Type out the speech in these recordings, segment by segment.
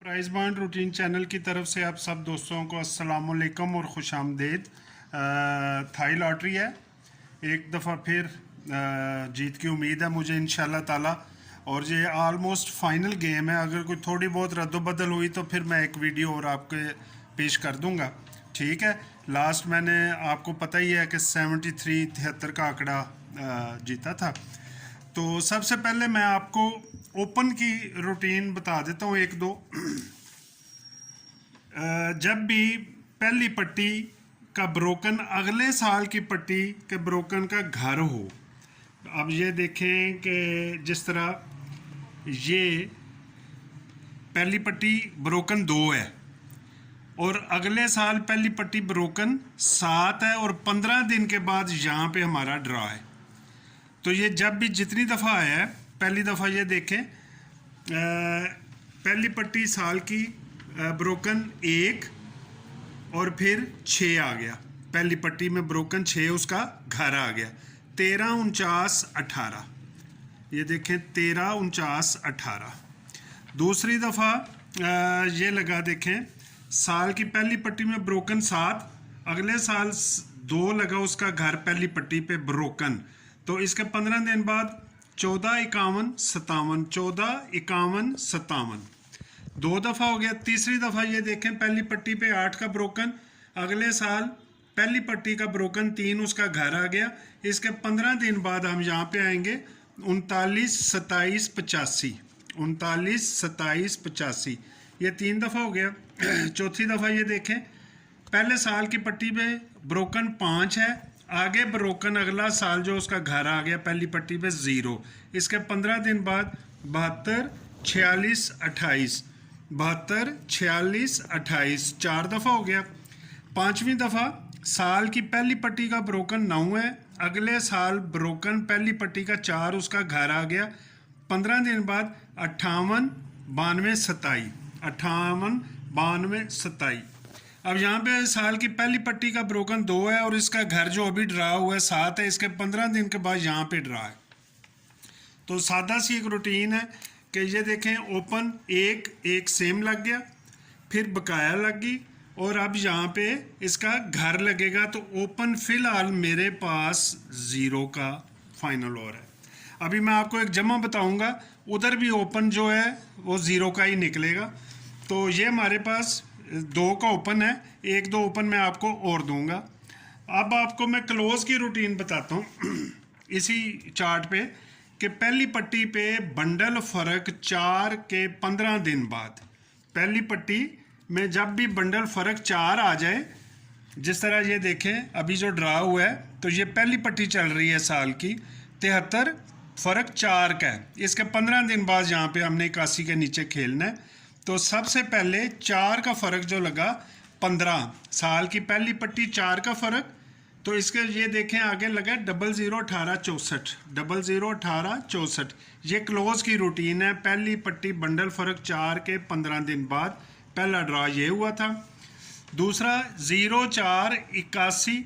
Price bond routine channel की तरफ से आप सब दोस्तों को अस्सलाम वालेकुम और खुश आमदेद। थाई लॉटरी है, एक दफ़ा फिर जीत की उम्मीद है मुझे इंशाल्लाह ताला। और ये आलमोस्ट फाइनल गेम है, अगर कोई थोड़ी बहुत रद्दोबदल हुई तो फिर मैं एक वीडियो और आपके पेश कर दूंगा। ठीक है, लास्ट मैंने आपको पता ही है कि 73 का आंकड़ा जीता था। तो सबसे पहले मैं आपको ओपन की रूटीन बता देता हूँ एक दो। जब भी पहली पट्टी का ब्रोकन अगले साल की पट्टी के ब्रोकन का घर हो, अब ये देखें कि जिस तरह ये पहली पट्टी ब्रोकन 2 है और अगले साल पहली पट्टी ब्रोकन 7 है और 15 दिन के बाद यहाँ पे हमारा ड्रा है। तो ये जब भी जितनी दफ़ा आया है, पहली दफ़ा ये देखें पहली पट्टी साल की ब्रोकन 1 और फिर 6 आ गया, पहली पट्टी में ब्रोकन 6 उसका घर आ गया। 13, 49, 18, ये देखें 13, 49, 18। दूसरी दफ़ा ये लगा देखें साल की पहली पट्टी में ब्रोकन 7, अगले साल 2 लगा उसका घर पहली पट्टी पे ब्रोकन, तो इसके 15 दिन बाद 14, 51, 57, 14, 51, 57, 2 दफ़ा हो गया। तीसरी दफ़ा ये देखें पहली पट्टी पे 8 का ब्रोकन, अगले साल पहली पट्टी का ब्रोकन 3 उसका घर आ गया। इसके 15 दिन बाद हम यहाँ पे आएंगे 39, 27, 85, 39, 27, 85, ये 3 दफ़ा हो गया। चौथी दफ़ा ये देखें पहले साल की पट्टी पे ब्रोकन 5 है, आगे ब्रोकन अगला साल जो उसका घर आ गया पहली पट्टी पे 0, इसके 15 दिन बाद 72, 46, 28, 72, 46, 28, 4 दफ़ा हो गया। पांचवी दफ़ा साल की पहली पट्टी का ब्रोकन 9 है, अगले साल ब्रोकन पहली पट्टी का 4 उसका घर आ गया। 15 दिन बाद 58, 92, 27, 58, 92, 27। अब यहाँ पे साल की पहली पट्टी का ब्रोकन 2 है और इसका घर जो अभी ड्रा हुआ है 7 है, इसके 15 दिन के बाद यहाँ पे ड्रा है। तो सादा सी एक रूटीन है कि ये देखें ओपन एक सेम लग गया, फिर बकाया लग गई और अब यहाँ पे इसका घर लगेगा। तो ओपन फिलहाल मेरे पास 0 का फाइनल और है। अभी मैं आपको एक जमा बताऊंगा, उधर भी ओपन जो है वो 0 का ही निकलेगा। तो ये हमारे पास 2 का ओपन है, 1-2 ओपन मैं आपको और दूंगा। अब आपको मैं क्लोज की रूटीन बताता हूँ इसी चार्ट पे कि पहली पट्टी पे बंडल फ़र्क 4 के 15 दिन बाद, पहली पट्टी में जब भी बंडल फ़र्क 4 आ जाए, जिस तरह ये देखें अभी जो ड्रा हुआ है, तो ये पहली पट्टी चल रही है साल की 73, फ़र्क 4 का है। इसके 15 दिन बाद यहाँ पे हमने 81 के नीचे खेलना है। तो सबसे पहले 4 का फ़र्क जो लगा 15, साल की पहली पट्टी 4 का फ़र्क, तो इसके ये देखें आगे लगा 00, 18, 64, 00, 18, 64। ये क्लोज की रूटीन है। पहली पट्टी बंडल फ़र्क 4 के 15 दिन बाद, पहला ड्रा ये हुआ था। दूसरा 0, 4, 81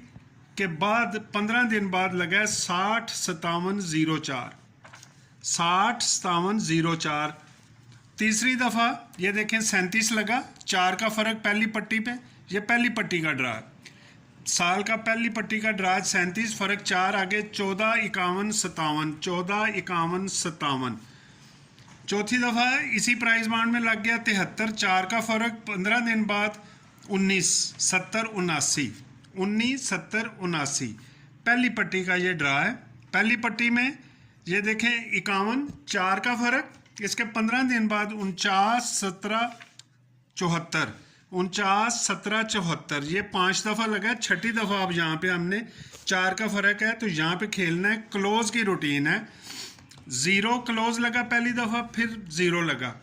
के बाद 15 दिन बाद लगा 60, 57, 04, 60, 57, 04। तीसरी दफ़ा ये देखें 37 लगा, 4 का फ़र्क पहली पट्टी पे, ये पहली पट्टी का ड्रा, साल का पहली पट्टी का ड्रा 37, फ़र्क 4 आगे 14, 51, 57, 14, 51, 57। चौथी दफ़ा इसी प्राइस बाउंड में लग गया 73, 4 का फ़र्क 15 दिन बाद 19, 70, 79, 19, 70, 79, पहली पट्टी का ये ड्रा है। पहली पट्टी में ये देखें 51, 4 का फ़र्क, इसके 15 दिन बाद 49, 17, 74, 49, 17, 74, ये 5 दफ़ा लगा। छठी दफ़ा अब यहाँ पे हमने 4 का फ़र्क है तो यहाँ पे खेलना है। क्लोज की रूटीन है, 0 क्लोज लगा पहली दफ़ा, फिर 0 लगा,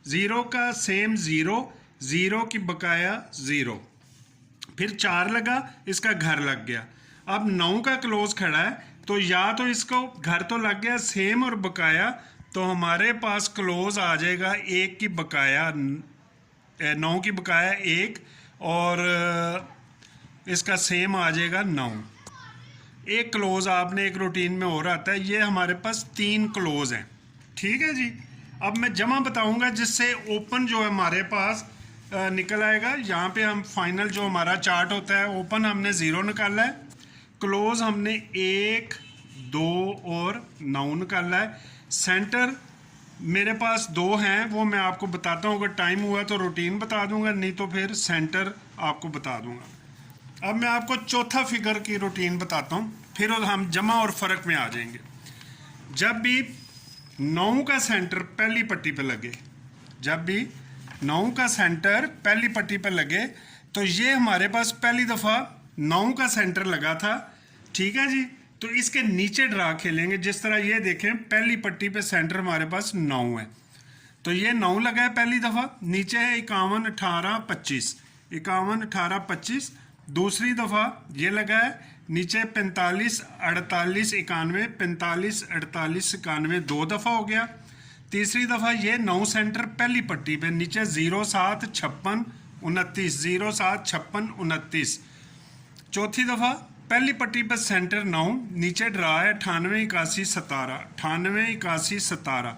0 का सेम 0, 0 की बकाया 0, फिर 4 लगा, इसका घर लग गया। अब 9 का क्लोज खड़ा है, तो या तो इसको घर तो लग गया सेम और बकाया, तो हमारे पास क्लोज आ जाएगा 1 की बकाया, 9 की बकाया 1 और इसका सेम आ जाएगा 9। एक क्लोज आपने एक रूटीन में और आता है, ये हमारे पास 3 क्लोज हैं। ठीक है जी। अब मैं जमा बताऊंगा जिससे ओपन जो है हमारे पास निकल आएगा। यहाँ पे हम फाइनल जो हमारा चार्ट होता है, ओपन हमने 0 निकाला है, क्लोज हमने 1 2 और 9 निकाला है, सेंटर मेरे पास 2 हैं, वो मैं आपको बताता हूँ। अगर टाइम हुआ तो रूटीन बता दूंगा, नहीं तो फिर सेंटर आपको बता दूंगा। अब मैं आपको चौथा फिगर की रूटीन बताता हूँ, फिर हम जमा और फ़र्क में आ जाएंगे। जब भी 9 का सेंटर पहली पट्टी पे लगे, जब भी 9 का सेंटर पहली पट्टी पे लगे, तो ये हमारे पास पहली दफ़ा 9 का सेंटर लगा था, ठीक है जी। तो इसके नीचे ड्रा खेलेंगे, जिस तरह ये देखें पहली पट्टी पे सेंटर हमारे पास 9 है, तो ये 9 लगा है पहली दफ़ा, नीचे है 51 18 25, 51 18 25। दूसरी दफ़ा ये लगा है नीचे 45 48 91, 45 48 91, 2 दफ़ा हो गया। तीसरी दफ़ा ये 9 सेंटर पहली पट्टी पे, नीचे 07 56 29, 07 56 29। चौथी दफ़ा पहली पट्टी पर सेंटर 9, नीचे ड्रा है 98 81 17, 98 81 17।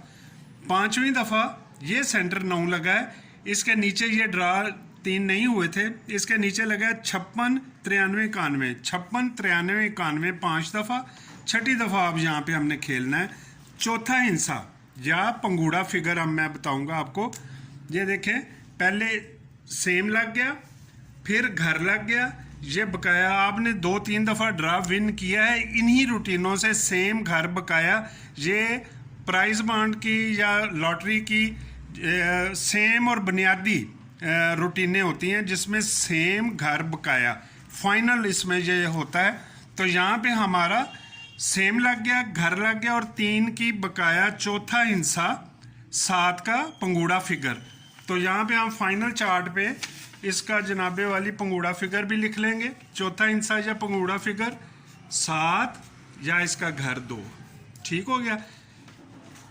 पांचवी दफ़ा ये सेंटर 9 लगा है, इसके नीचे ये ड्रा 3 नहीं हुए थे, इसके नीचे लगा है 56 93 91, 56 93 91, 5 दफ़ा। छठी दफ़ा अब यहाँ पे हमने खेलना है चौथा हिस्सा या पंगूड़ा फिगर। अब मैं बताऊँगा आपको, ये देखें पहले सेम लग गया, फिर घर लग गया, ये बकाया आपने 2-3 दफ़ा ड्रा विन किया है इन्हीं रूटीनों से। सेम घर बकाया, ये प्राइज बॉन्ड की या लॉटरी की सेम और बुनियादी रूटीनें होती हैं, जिसमें सेम घर बकाया फाइनल इसमें ये होता है। तो यहाँ पे हमारा सेम लग गया, घर लग गया, और 3 की बकाया चौथा हिस्सा 7 का पंगूड़ा फिगर। तो यहाँ पे हम फाइनल चार्ट पे इसका जनाबे वाली पंगूड़ा फिगर भी लिख लेंगे, चौथा हिस्सा या पंगूड़ा फिगर 7 या इसका घर 2, ठीक हो गया।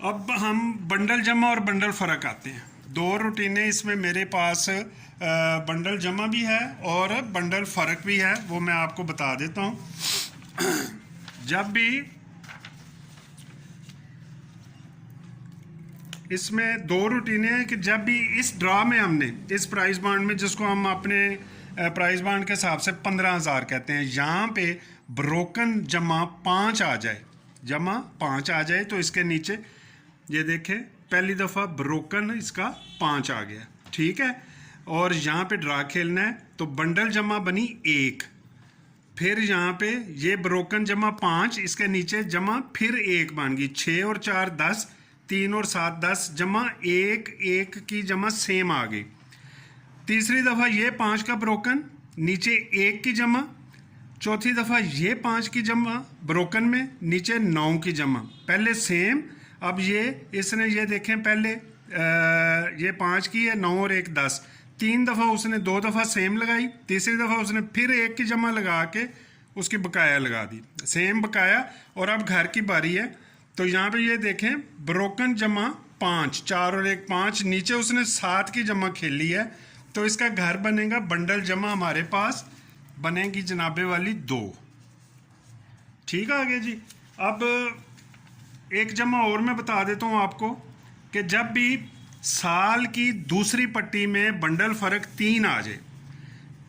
अब हम बंडल जमा और बंडल फ़र्क आते हैं। 2 रूटीनें इसमें मेरे पास, बंडल जमा भी है और बंडल फ़र्क भी है, वो मैं आपको बता देता हूँ। जब भी इसमें 2 रूटीनें हैं कि जब भी इस ड्रा में हमने इस प्राइस बाउंड में, जिसको हम अपने प्राइस बाउंड के हिसाब से 15,000 कहते हैं, यहाँ पे ब्रोकन जमा 5 आ जाए, जमा 5 आ जाए, तो इसके नीचे ये देखें पहली दफ़ा ब्रोकन इसका 5 आ गया, ठीक है। और यहाँ पे ड्रा खेलना है, तो बंडल जमा बनी 1, फिर यहाँ पे ये ब्रोकन जमा 5, इसके नीचे जमा फिर 1 बन गई, 6 और 4 10, 3 और 7 10, जमा 1 1 की जमा सेम आ गई। तीसरी दफ़ा ये 5 का ब्रोकन, नीचे 1 की जमा। चौथी दफ़ा ये 5 की जमा ब्रोकन में, नीचे 9 की जमा, पहले सेम। अब ये इसने ये देखें पहले ये 5 की है, 9 और 1 10, 3 दफ़ा उसने 2 दफ़ा सेम लगाई, तीसरी दफ़ा उसने फिर 1 की जमा लगा के उसकी बकाया लगा दी, सेम बकाया। और अब घर की बारी है, तो यहाँ पे ये देखें ब्रोकन जमा 5, 4 और 1 5, नीचे उसने 7 की जमा खेली है, तो इसका घर बनेगा बंडल जमा हमारे पास बनेगी जनाबे वाली 2, ठीक आ गया जी। अब एक जमा और मैं बता देता हूँ आपको कि जब भी साल की दूसरी पट्टी में बंडल फ़र्क 3 आ जाए,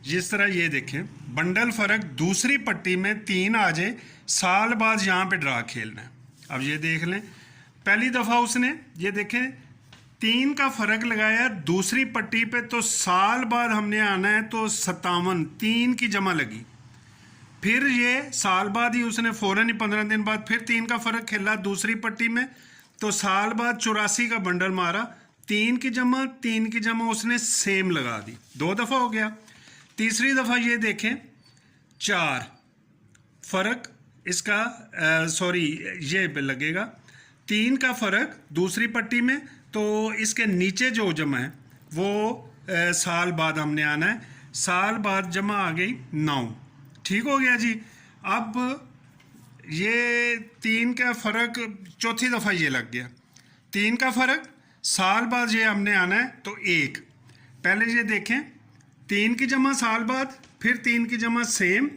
जिस तरह ये देखें बंडल फ़र्क दूसरी पट्टी में 3 आ जाए, साल बाद यहाँ पे ड्रा खेलना है। अब ये देख लें पहली दफ़ा उसने ये देखें 3 का फ़र्क लगाया दूसरी पट्टी पे, तो साल बाद हमने आना है, तो 57 3 की जमा लगी। फिर ये साल बाद ही उसने फ़ौरन ही 15 दिन बाद फिर 3 का फ़र्क खेला दूसरी पट्टी में, तो साल बाद 84 का बंडल मारा, 3 की जमा उसने सेम लगा दी, 2 दफ़ा हो गया। तीसरी दफ़ा ये देखें 4 फ़र्क इसका ये लगेगा, 3 का फ़र्क दूसरी पट्टी में, तो इसके नीचे जो जमा है वो साल बाद हमने आना है, साल बाद जमा आ गई 9, ठीक हो गया जी। अब ये 3 का फ़र्क चौथी दफ़ा ये लग गया, 3 का फ़र्क साल बाद ये हमने आना है, तो 1 पहले ये देखें 3 की जमा साल बाद, फिर 3 की जमा सेम,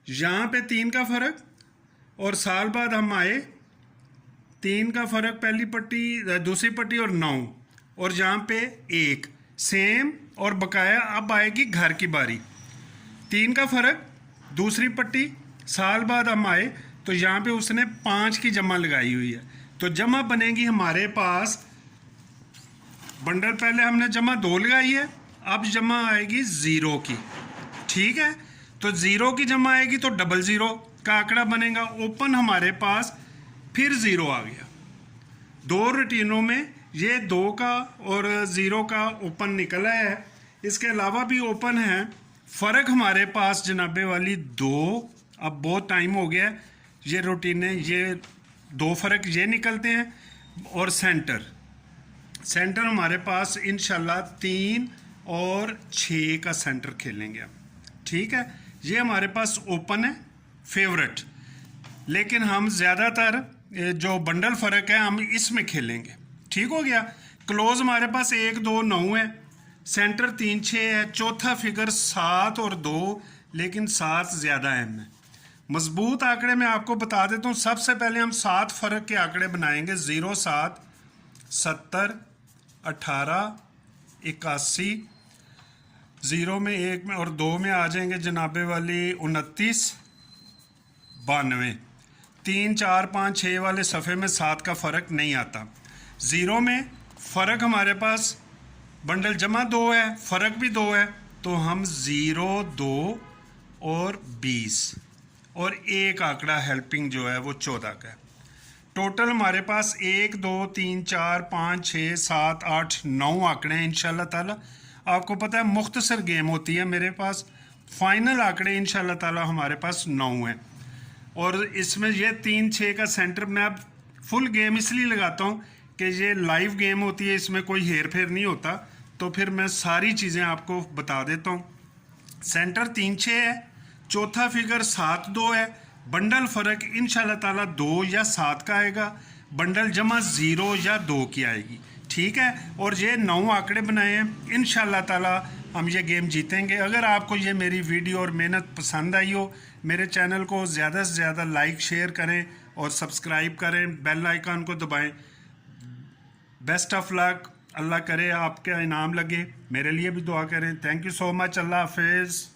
यहाँ पे 3 का फ़र्क, और साल बाद हम आए 3 का फ़र्क पहली पट्टी दूसरी पट्टी और 9, और यहाँ पे 1 सेम, और बकाया अब आएगी घर की बारी। 3 का फ़र्क दूसरी पट्टी, साल बाद हम आए तो यहाँ पे उसने 5 की जमा लगाई हुई है, तो जमा बनेगी हमारे पास, बंडल पहले हमने जमा 2 लगाई है, अब जमा आएगी 0 की। ठीक है, तो 0 की जमा आएगी तो 00 का आंकड़ा बनेगा, ओपन हमारे पास फिर 0 आ गया। 2 रूटीनों में ये 2 का और 0 का ओपन निकला है, इसके अलावा भी ओपन है। फ़र्क हमारे पास जनाबे वाली 2, अब बहुत टाइम हो गया ये रूटीनें, ये 2 फ़र्क ये निकलते हैं, और सेंटर हमारे पास इंशाल्लाह 3 और 6 का सेंटर खेलेंगे अब। ठीक है, ये हमारे पास ओपन है फेवरेट, लेकिन हम ज़्यादातर जो बंडल फ़र्क है हम इसमें खेलेंगे। ठीक हो गया। क्लोज हमारे पास 1 2 9 है, सेंटर 3 6 है, चौथा फिगर 7 और 2, लेकिन 7 ज़्यादा अहम है। मजबूत आंकड़े में आपको बता देता हूँ, सबसे पहले हम 7 फ़र्क के आंकड़े बनाएंगे। 0 7 70 18 81, 0 में 1 में और 2 में आ जाएंगे जनाबे वाली 29 92। 3 4 5 6 वाले सफ़े में 7 का फ़र्क नहीं आता। 0 में फ़र्क हमारे पास बंडल जमा 2 है, फ़र्क भी 2 है, तो हम 0 2 और 20 और एक आंकड़ा हेल्पिंग जो है वो 14 का है। टोटल हमारे पास 1 2 3 4 5 6 7 8 9 आंकड़े हैं इंशाल्लाह ताला। आपको पता है मुख्तसर गेम होती है मेरे पास, फाइनल आंकड़े इंशाल्लाह ताला हमारे पास 9 हैं, और इसमें ये 3 6 का सेंटर मैं अब फुल गेम इसलिए लगाता हूँ कि ये लाइव गेम होती है, इसमें कोई हेर फेर नहीं होता, तो फिर मैं सारी चीज़ें आपको बता देता हूँ। सेंटर 3 6 है, चौथा फिगर 7 2 है, बंडल फ़र्क इंशाल्लाह ताला 2 या 7 का आएगा, बंडल जमा 0 या 2 की आएगी। ठीक है, और ये 9 आंकड़े बनाए हैं, इंशाल्लाह ताला हम ये गेम जीतेंगे। अगर आपको ये मेरी वीडियो और मेहनत पसंद आई हो, मेरे चैनल को ज़्यादा से ज़्यादा लाइक शेयर करें और सब्सक्राइब करें, बेल आइकन को दबाएं। बेस्ट ऑफ लक, अल्लाह करे आपके इनाम लगे, मेरे लिए भी दुआ करें। थैंक यू सो मच, अल्लाह हाफिज़।